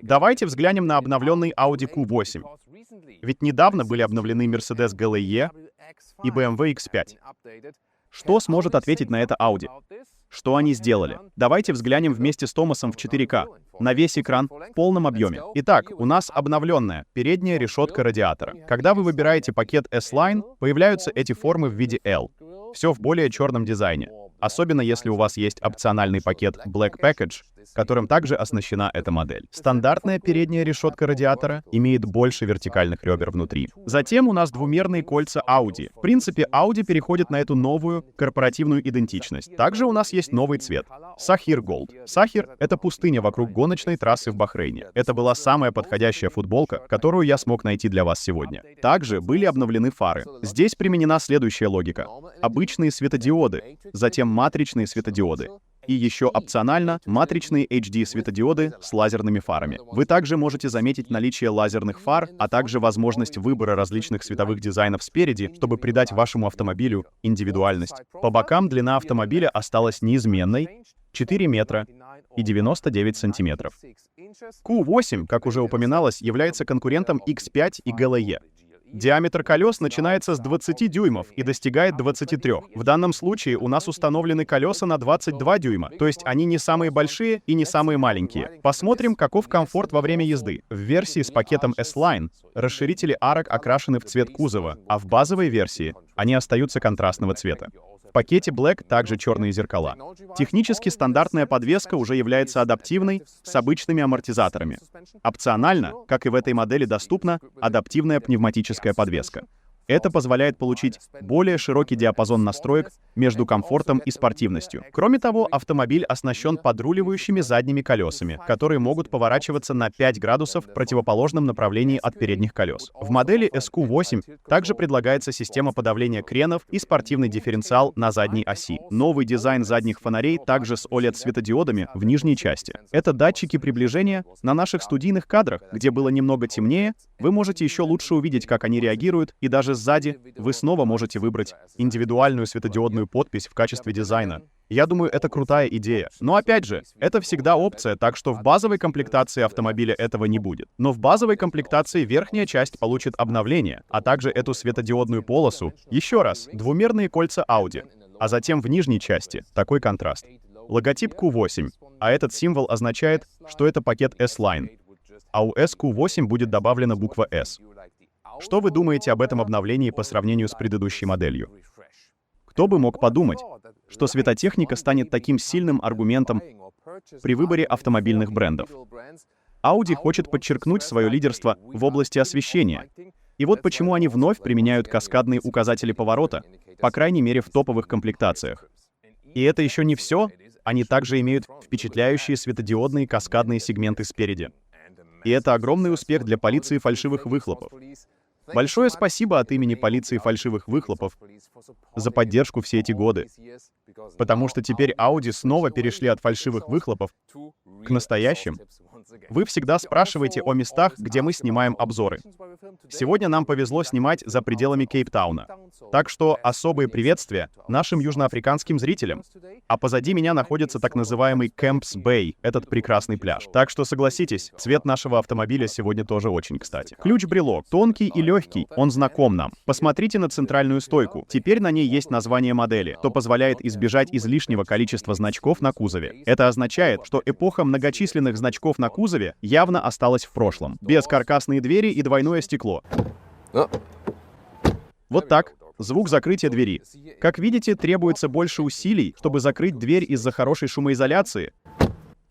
Давайте взглянем на обновленный Audi Q8. Ведь недавно были обновлены Mercedes GLE и BMW X5. Что сможет ответить на это Audi? Что они сделали? Давайте взглянем вместе с Томасом в 4К, на весь экран, в полном объеме. Итак, у нас обновленная передняя решетка радиатора. Когда вы выбираете пакет S-Line, появляются эти формы в виде L. Все в более черном дизайне. Особенно если у вас есть опциональный пакет Black Package, которым также оснащена эта модель. Стандартная передняя решетка радиатора имеет больше вертикальных ребер внутри. Затем у нас двумерные кольца Audi. В принципе, Audi переходит на эту новую корпоративную идентичность. Также у нас есть новый цвет — Сахир Gold. Сахир — это пустыня вокруг гоночной трассы в Бахрейне. Это была самая подходящая футболка, которую я смог найти для вас сегодня. Также были обновлены фары. Здесь применена следующая логика. Обычные светодиоды, затем матричные светодиоды. И еще опционально матричные HD-светодиоды с лазерными фарами. Вы также можете заметить наличие лазерных фар, а также возможность выбора различных световых дизайнов спереди, чтобы придать вашему автомобилю индивидуальность. По бокам длина автомобиля осталась неизменной — 4 метра и 99 сантиметров. Q8, как уже упоминалось, является конкурентом X5 и GLE. Диаметр колес начинается с 20 дюймов и достигает 23. В данном случае у нас установлены колеса на 22 дюйма, то есть они не самые большие и не самые маленькие. Посмотрим, каков комфорт во время езды. В версии с пакетом S-Line расширители арок окрашены в цвет кузова, а в базовой версии они остаются контрастного цвета. В пакете Black также черные зеркала. Технически стандартная подвеска уже является адаптивной с обычными амортизаторами. Опционально, как и в этой модели, доступна адаптивная пневматическая подвеска. Это позволяет получить более широкий диапазон настроек между комфортом и спортивностью. Кроме того, автомобиль оснащен подруливающими задними колесами, которые могут поворачиваться на 5 градусов в противоположном направлении от передних колес. В модели SQ8 также предлагается система подавления кренов и спортивный дифференциал на задней оси. Новый дизайн задних фонарей также с OLED-светодиодами в нижней части. Это датчики приближения. На наших студийных кадрах, где было немного темнее, вы можете еще лучше увидеть, как они реагируют, и даже сзади вы снова можете выбрать индивидуальную светодиодную подпись в качестве дизайна. Я думаю, это крутая идея. Но опять же, это всегда опция, так что в базовой комплектации автомобиля этого не будет. Но в базовой комплектации верхняя часть получит обновление, а также эту светодиодную полосу. Еще раз, двумерные кольца Audi, а затем в нижней части такой контраст. Логотип Q8, а этот символ означает, что это пакет S-Line, а у SQ8 будет добавлена буква S. Что вы думаете об этом обновлении по сравнению с предыдущей моделью? Кто бы мог подумать, что светотехника станет таким сильным аргументом при выборе автомобильных брендов? Audi хочет подчеркнуть свое лидерство в области освещения. И вот почему они вновь применяют каскадные указатели поворота, по крайней мере в топовых комплектациях. И это еще не все, они также имеют впечатляющие светодиодные каскадные сегменты спереди. И это огромный успех для полиции фальшивых выхлопов. Большое спасибо от имени полиции фальшивых выхлопов за поддержку все эти годы. Потому что теперь Audi снова перешли от фальшивых выхлопов к настоящим. Вы всегда спрашиваете о местах, где мы снимаем обзоры. Сегодня нам повезло снимать за пределами Кейптауна. Так что особые приветствия нашим южноафриканским зрителям. А позади меня находится так называемый Кэмпс Бэй, этот прекрасный пляж. Так что согласитесь, цвет нашего автомобиля сегодня тоже очень кстати. Ключ-брелок тонкий и легкий, он знаком нам. Посмотрите на центральную стойку. Теперь на ней есть название модели, что позволяет избежать излишнего количества значков на кузове. Это означает, что эпоха многочисленных значков на кузове явно осталась в прошлом. Бескаркасные двери и двойное стекло. Вот так. Звук закрытия двери. Как видите, требуется больше усилий, чтобы закрыть дверь из-за хорошей шумоизоляции.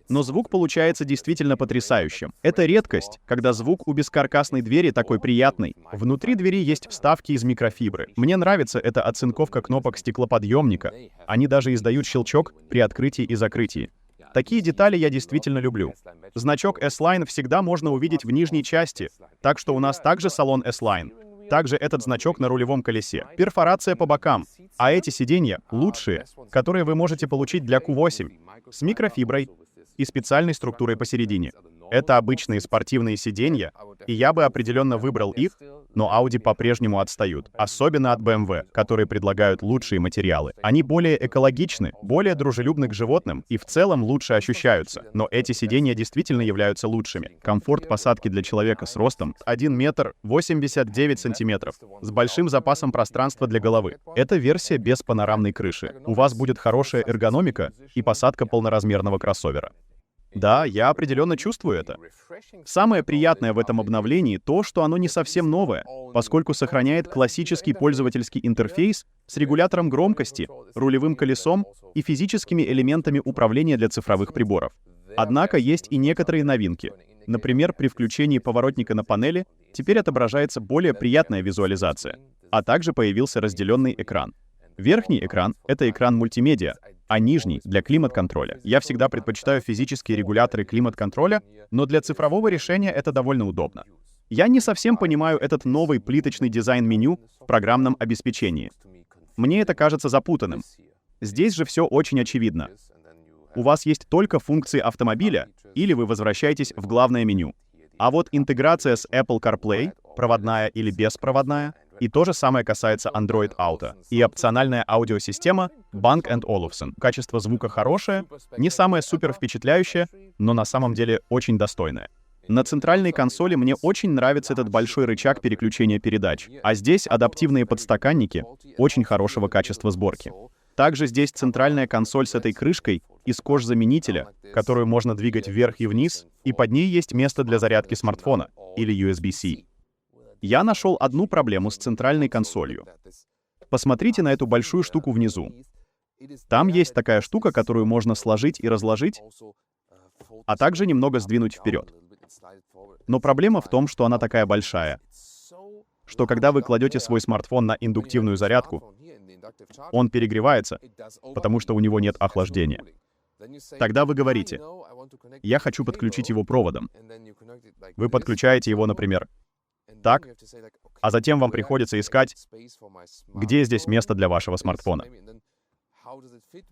Но звук получается действительно потрясающим. Это редкость, когда звук у бескаркасной двери такой приятный. Внутри двери есть вставки из микрофибры. Мне нравится эта оцинковка кнопок стеклоподъемника. Они даже издают щелчок при открытии и закрытии. Такие детали я действительно люблю. Значок S-Line всегда можно увидеть в нижней части, так что у нас также салон S-Line. Также этот значок на рулевом колесе. Перфорация по бокам. А эти сиденья лучшие, которые вы можете получить для Q8, с микрофиброй и специальной структурой посередине. Это обычные спортивные сиденья, и я бы определенно выбрал их, но Audi по-прежнему отстают, особенно от BMW, которые предлагают лучшие материалы. Они более экологичны, более дружелюбны к животным и в целом лучше ощущаются, но эти сиденья действительно являются лучшими. Комфорт посадки для человека с ростом 1 метр 89 сантиметров, с большим запасом пространства для головы. Это версия без панорамной крыши. У вас будет хорошая эргономика и посадка полноразмерного кроссовера. Да, я определенно чувствую это. Самое приятное в этом обновлении то, что оно не совсем новое, поскольку сохраняет классический пользовательский интерфейс с регулятором громкости, рулевым колесом и физическими элементами управления для цифровых приборов. Однако есть и некоторые новинки. Например, при включении поворотника на панели теперь отображается более приятная визуализация, а также появился разделенный экран. Верхний экран — это экран мультимедиа, а нижний — для климат-контроля. Я всегда предпочитаю физические регуляторы климат-контроля, но для цифрового решения это довольно удобно. Я не совсем понимаю этот новый плиточный дизайн меню в программном обеспечении. Мне это кажется запутанным. Здесь же все очень очевидно. У вас есть только функции автомобиля, или вы возвращаетесь в главное меню. А вот интеграция с Apple CarPlay, проводная или беспроводная, и то же самое касается Android Auto. И опциональная аудиосистема Bang & Olufsen. Качество звука хорошее, не самое супер впечатляющее, но на самом деле очень достойное. На центральной консоли мне очень нравится этот большой рычаг переключения передач, а здесь адаптивные подстаканники очень хорошего качества сборки. Также здесь центральная консоль с этой крышкой из кожзаменителя, которую можно двигать вверх и вниз, и под ней есть место для зарядки смартфона или USB-C. Я нашел одну проблему с центральной консолью. Посмотрите на эту большую штуку внизу. Там есть такая штука, которую можно сложить и разложить, а также немного сдвинуть вперед. Но проблема в том, что она такая большая, что когда вы кладете свой смартфон на индуктивную зарядку, он перегревается, потому что у него нет охлаждения. Тогда вы говорите: «Я хочу подключить его проводом». Вы подключаете его, например, так, а затем вам приходится искать, где здесь место для вашего смартфона.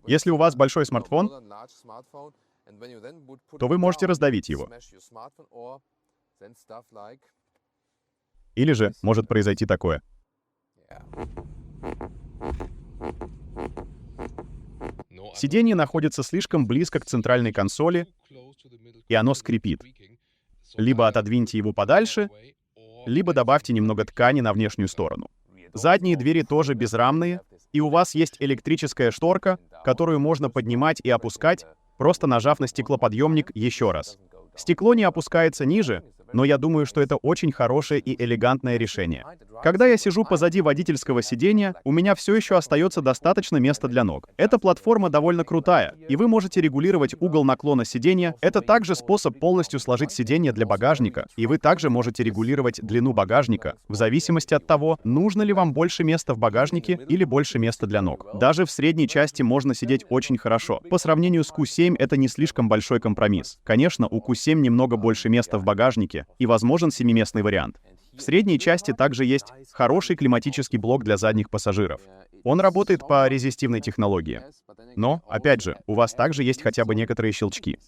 Если у вас большой смартфон, то вы можете раздавить его. Или же может произойти такое. Сиденье находится слишком близко к центральной консоли, и оно скрипит. Либо отодвиньте его подальше, либо добавьте немного ткани на внешнюю сторону. Задние двери тоже безрамные, и у вас есть электрическая шторка, которую можно поднимать и опускать, просто нажав на стеклоподъемник еще раз. Стекло не опускается ниже, но я думаю, что это очень хорошее и элегантное решение. Когда я сижу позади водительского сиденья, у меня все еще остается достаточно места для ног. Эта платформа довольно крутая, и вы можете регулировать угол наклона сиденья. Это также способ полностью сложить сиденье для багажника, и вы также можете регулировать длину багажника, в зависимости от того, нужно ли вам больше места в багажнике или больше места для ног. Даже в средней части можно сидеть очень хорошо. По сравнению с Q7 это не слишком большой компромисс. Конечно, у Q7 немного больше места в багажнике, и возможен семиместный вариант. В средней части также есть хороший климатический блок для задних пассажиров. Он работает по резистивной технологии. Но, опять же, у вас также есть хотя бы некоторые щелчки.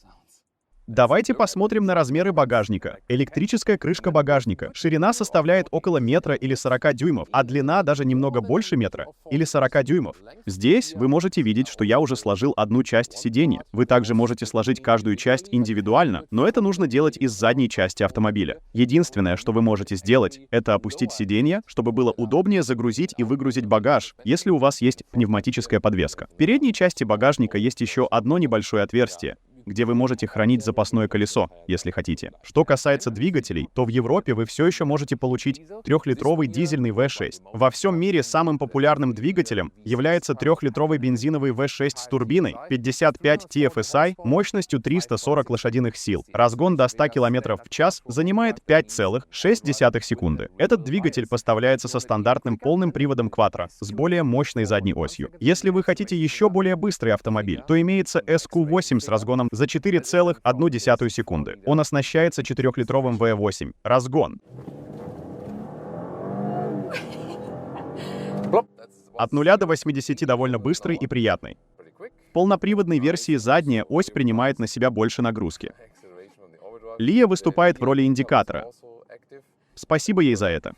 Давайте посмотрим на размеры багажника. Электрическая крышка багажника. Ширина составляет около метра или 40 дюймов, а длина даже немного больше метра или 40 дюймов. Здесь вы можете видеть, что я уже сложил одну часть сиденья. Вы также можете сложить каждую часть индивидуально, но это нужно делать из задней части автомобиля. Единственное, что вы можете сделать, это опустить сиденье, чтобы было удобнее загрузить и выгрузить багаж, если у вас есть пневматическая подвеска. В передней части багажника есть еще одно небольшое отверстие, где вы можете хранить запасное колесо, если хотите. Что касается двигателей, то в Европе вы все еще можете получить 3-литровый дизельный V6. Во всем мире самым популярным двигателем является 3-литровый бензиновый V6 с турбиной 55 TFSI мощностью 340 лошадиных сил. Разгон до 100 км в час занимает 5,6 секунды. Этот двигатель поставляется со стандартным полным приводом Quattro с более мощной задней осью. Если вы хотите еще более быстрый автомобиль, то имеется SQ8 с разгоном за 4,1 секунды. Он оснащается 4-литровым V8. Разгон от 0 до 80 довольно быстрый и приятный. В полноприводной версии задняя ось принимает на себя больше нагрузки. Лия выступает в роли индикатора. Спасибо ей за это.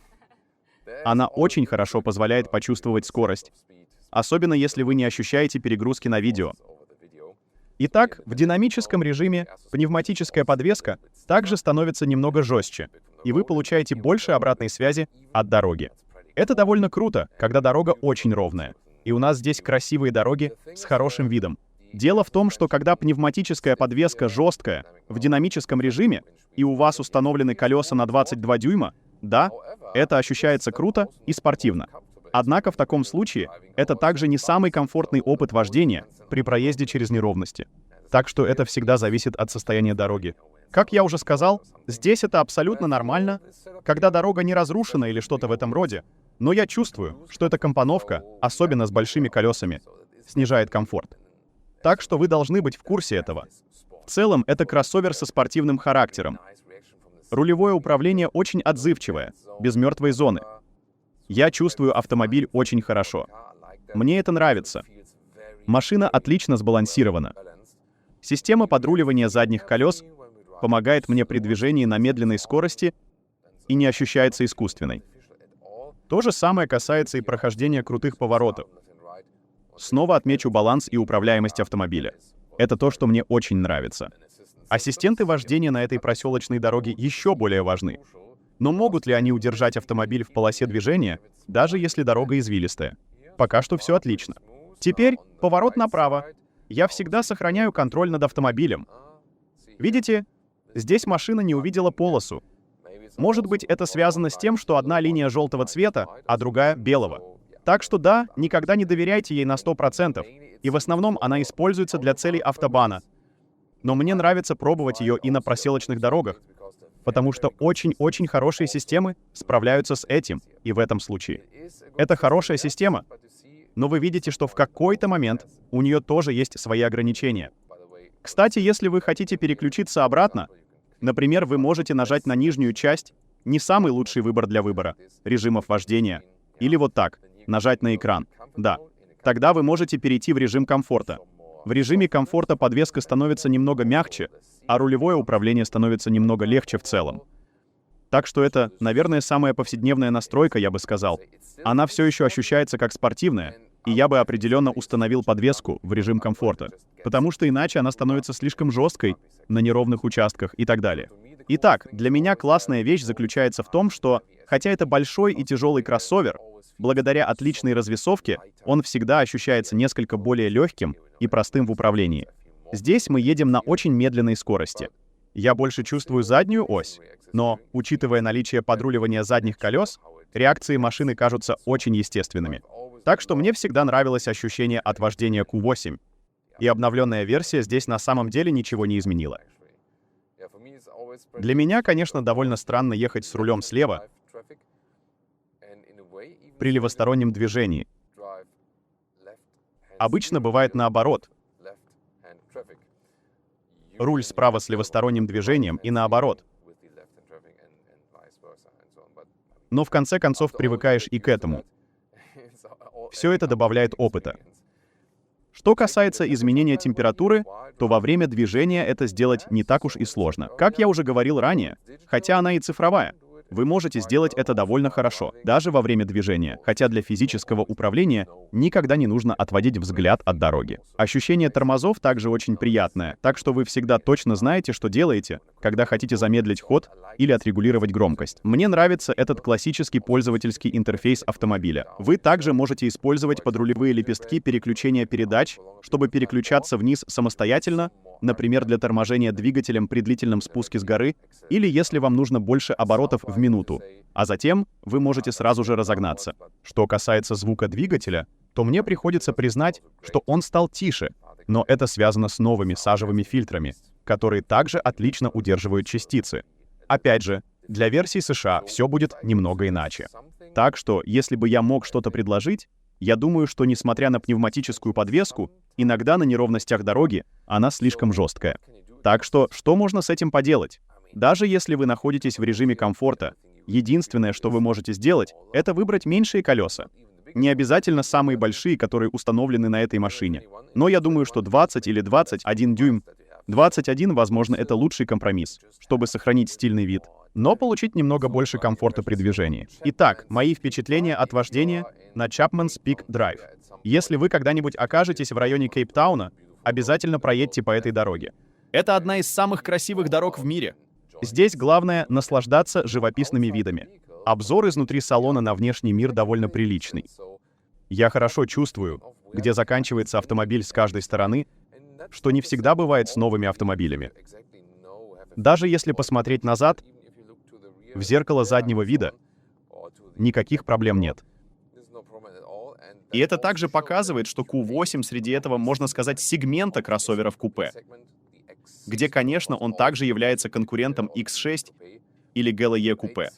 Она очень хорошо позволяет почувствовать скорость, особенно если вы не ощущаете перегрузки на видео. Итак, в динамическом режиме пневматическая подвеска также становится немного жестче, и вы получаете больше обратной связи от дороги. Это довольно круто, когда дорога очень ровная, и у нас здесь красивые дороги с хорошим видом. Дело в том, что когда пневматическая подвеска жесткая в динамическом режиме, и у вас установлены колеса на 22 дюйма, да, это ощущается круто и спортивно. Однако в таком случае это также не самый комфортный опыт вождения при проезде через неровности. Так что это всегда зависит от состояния дороги. Как я уже сказал, здесь это абсолютно нормально, когда дорога не разрушена или что-то в этом роде, но я чувствую, что эта компоновка, особенно с большими колесами, снижает комфорт. Так что вы должны быть в курсе этого. В целом, это кроссовер со спортивным характером. Рулевое управление очень отзывчивое, без мертвой зоны. Я чувствую автомобиль очень хорошо. Мне это нравится. Машина отлично сбалансирована. Система подруливания задних колес помогает мне при движении на медленной скорости и не ощущается искусственной. То же самое касается и прохождения крутых поворотов. Снова отмечу баланс и управляемость автомобиля. Это то, что мне очень нравится. Ассистенты вождения на этой проселочной дороге еще более важны. Но могут ли они удержать автомобиль в полосе движения, даже если дорога извилистая? Пока что все отлично. Теперь поворот направо. Я всегда сохраняю контроль над автомобилем. Видите, здесь машина не увидела полосу. Может быть, это связано с тем, что одна линия желтого цвета, а другая белого. Так что да, никогда не доверяйте ей на 100%, и в основном она используется для целей автобана. Но мне нравится пробовать ее и на проселочных дорогах, потому что очень-очень хорошие системы справляются с этим и в этом случае. Это хорошая система, но вы видите, что в какой-то момент у нее тоже есть свои ограничения. Кстати, если вы хотите переключиться обратно, например, вы можете нажать на нижнюю часть, не самый лучший выбор для выбора режимов вождения, или вот так, нажать на экран. Да. Тогда вы можете перейти в режим комфорта. В режиме комфорта подвеска становится немного мягче, а рулевое управление становится немного легче в целом. Так что это, наверное, самая повседневная настройка, я бы сказал. Она все еще ощущается как спортивная, и я бы определенно установил подвеску в режим комфорта, потому что иначе она становится слишком жесткой на неровных участках и так далее. Итак, для меня классная вещь заключается в том, что, хотя это большой и тяжелый кроссовер, благодаря отличной развесовке он всегда ощущается несколько более легким и простым в управлении. Здесь мы едем на очень медленной скорости. Я больше чувствую заднюю ось, но, учитывая наличие подруливания задних колес, реакции машины кажутся очень естественными. Так что мне всегда нравилось ощущение от вождения Q8. И обновленная версия здесь на самом деле ничего не изменила. Для меня, конечно, довольно странно ехать с рулем слева при левостороннем движении. Обычно бывает наоборот. Руль справа с левосторонним движением и наоборот. Но в конце концов привыкаешь и к этому. Все это добавляет опыта. Что касается изменения температуры, то во время движения это сделать не так уж и сложно. Как я уже говорил ранее, хотя она и цифровая, вы можете сделать это довольно хорошо, даже во время движения, хотя для физического управления никогда не нужно отводить взгляд от дороги. Ощущение тормозов также очень приятное, так что вы всегда точно знаете, что делаете, когда хотите замедлить ход или отрегулировать громкость. Мне нравится этот классический пользовательский интерфейс автомобиля. Вы также можете использовать подрулевые лепестки переключения передач, чтобы переключаться вниз самостоятельно, например, для торможения двигателем при длительном спуске с горы, или если вам нужно больше оборотов в минуту, а затем вы можете сразу же разогнаться. Что касается звука двигателя, то мне приходится признать, что он стал тише, но это связано с новыми сажевыми фильтрами, которые также отлично удерживают частицы. Опять же, для версии США все будет немного иначе. Так что, если бы я мог что-то предложить, я думаю, что несмотря на пневматическую подвеску, иногда на неровностях дороги она слишком жесткая. Так что можно с этим поделать? Даже если вы находитесь в режиме комфорта, единственное, что вы можете сделать, это выбрать меньшие колеса. Не обязательно самые большие, которые установлены на этой машине. Но я думаю, что 20 или 21 дюйм 21, возможно, это лучший компромисс, чтобы сохранить стильный вид, но получить немного больше комфорта при движении. Итак, мои впечатления от вождения на Chapman's Peak Drive. Если вы когда-нибудь окажетесь в районе Кейптауна, обязательно проедьте по этой дороге. Это одна из самых красивых дорог в мире. Здесь главное — наслаждаться живописными видами. Обзор изнутри салона на внешний мир довольно приличный. Я хорошо чувствую, где заканчивается автомобиль с каждой стороны, что не всегда бывает с новыми автомобилями. Даже если посмотреть назад, в зеркало заднего вида, никаких проблем нет. И это также показывает, что Q8 среди этого, можно сказать, сегмента кроссоверов купе, где, конечно, он также является конкурентом X6 или GLE купе.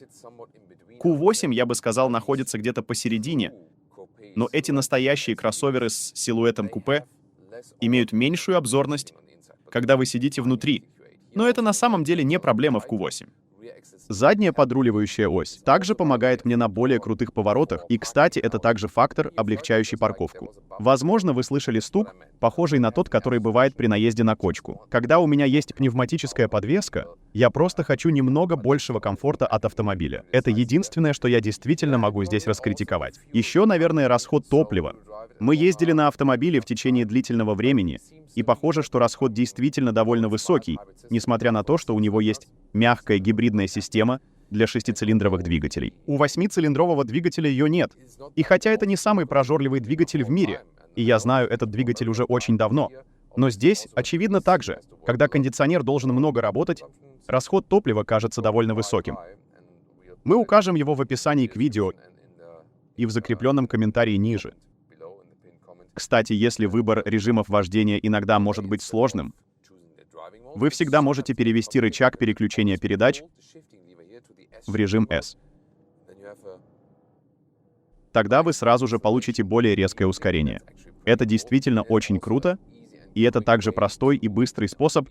Q8, я бы сказал, находится где-то посередине, но эти настоящие кроссоверы с силуэтом купе имеют меньшую обзорность, когда вы сидите внутри. Но это на самом деле не проблема в Q8. Задняя подруливающая ось также помогает мне на более крутых поворотах, и, кстати, это также фактор, облегчающий парковку. Возможно, вы слышали стук, похожий на тот, который бывает при наезде на кочку. Когда у меня есть пневматическая подвеска, я просто хочу немного большего комфорта от автомобиля. Это единственное, что я действительно могу здесь раскритиковать. Еще, наверное, расход топлива. Мы ездили на автомобиле в течение длительного времени, и похоже, что расход действительно довольно высокий, несмотря на то, что у него есть мягкая гибридная система для 6-цилиндровых двигателей. У 8-цилиндрового двигателя ее нет. И хотя это не самый прожорливый двигатель в мире, и я знаю этот двигатель уже очень давно, но здесь, очевидно, также, когда кондиционер должен много работать, расход топлива кажется довольно высоким. Мы укажем его в описании к видео и в закрепленном комментарии ниже. Кстати, если выбор режимов вождения иногда может быть сложным, вы всегда можете перевести рычаг переключения передач в режим S. Тогда вы сразу же получите более резкое ускорение. Это действительно очень круто, и это также простой и быстрый способ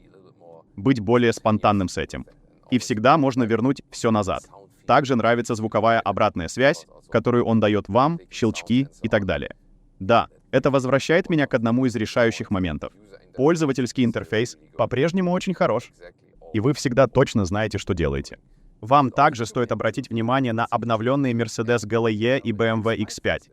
быть более спонтанным с этим. И всегда можно вернуть все назад. Также нравится звуковая обратная связь, которую он дает вам, щелчки и так далее. Да, это возвращает меня к одному из решающих моментов. Пользовательский интерфейс по-прежнему очень хорош, и вы всегда точно знаете, что делаете. Вам также стоит обратить внимание на обновленные Mercedes GLE и BMW X5.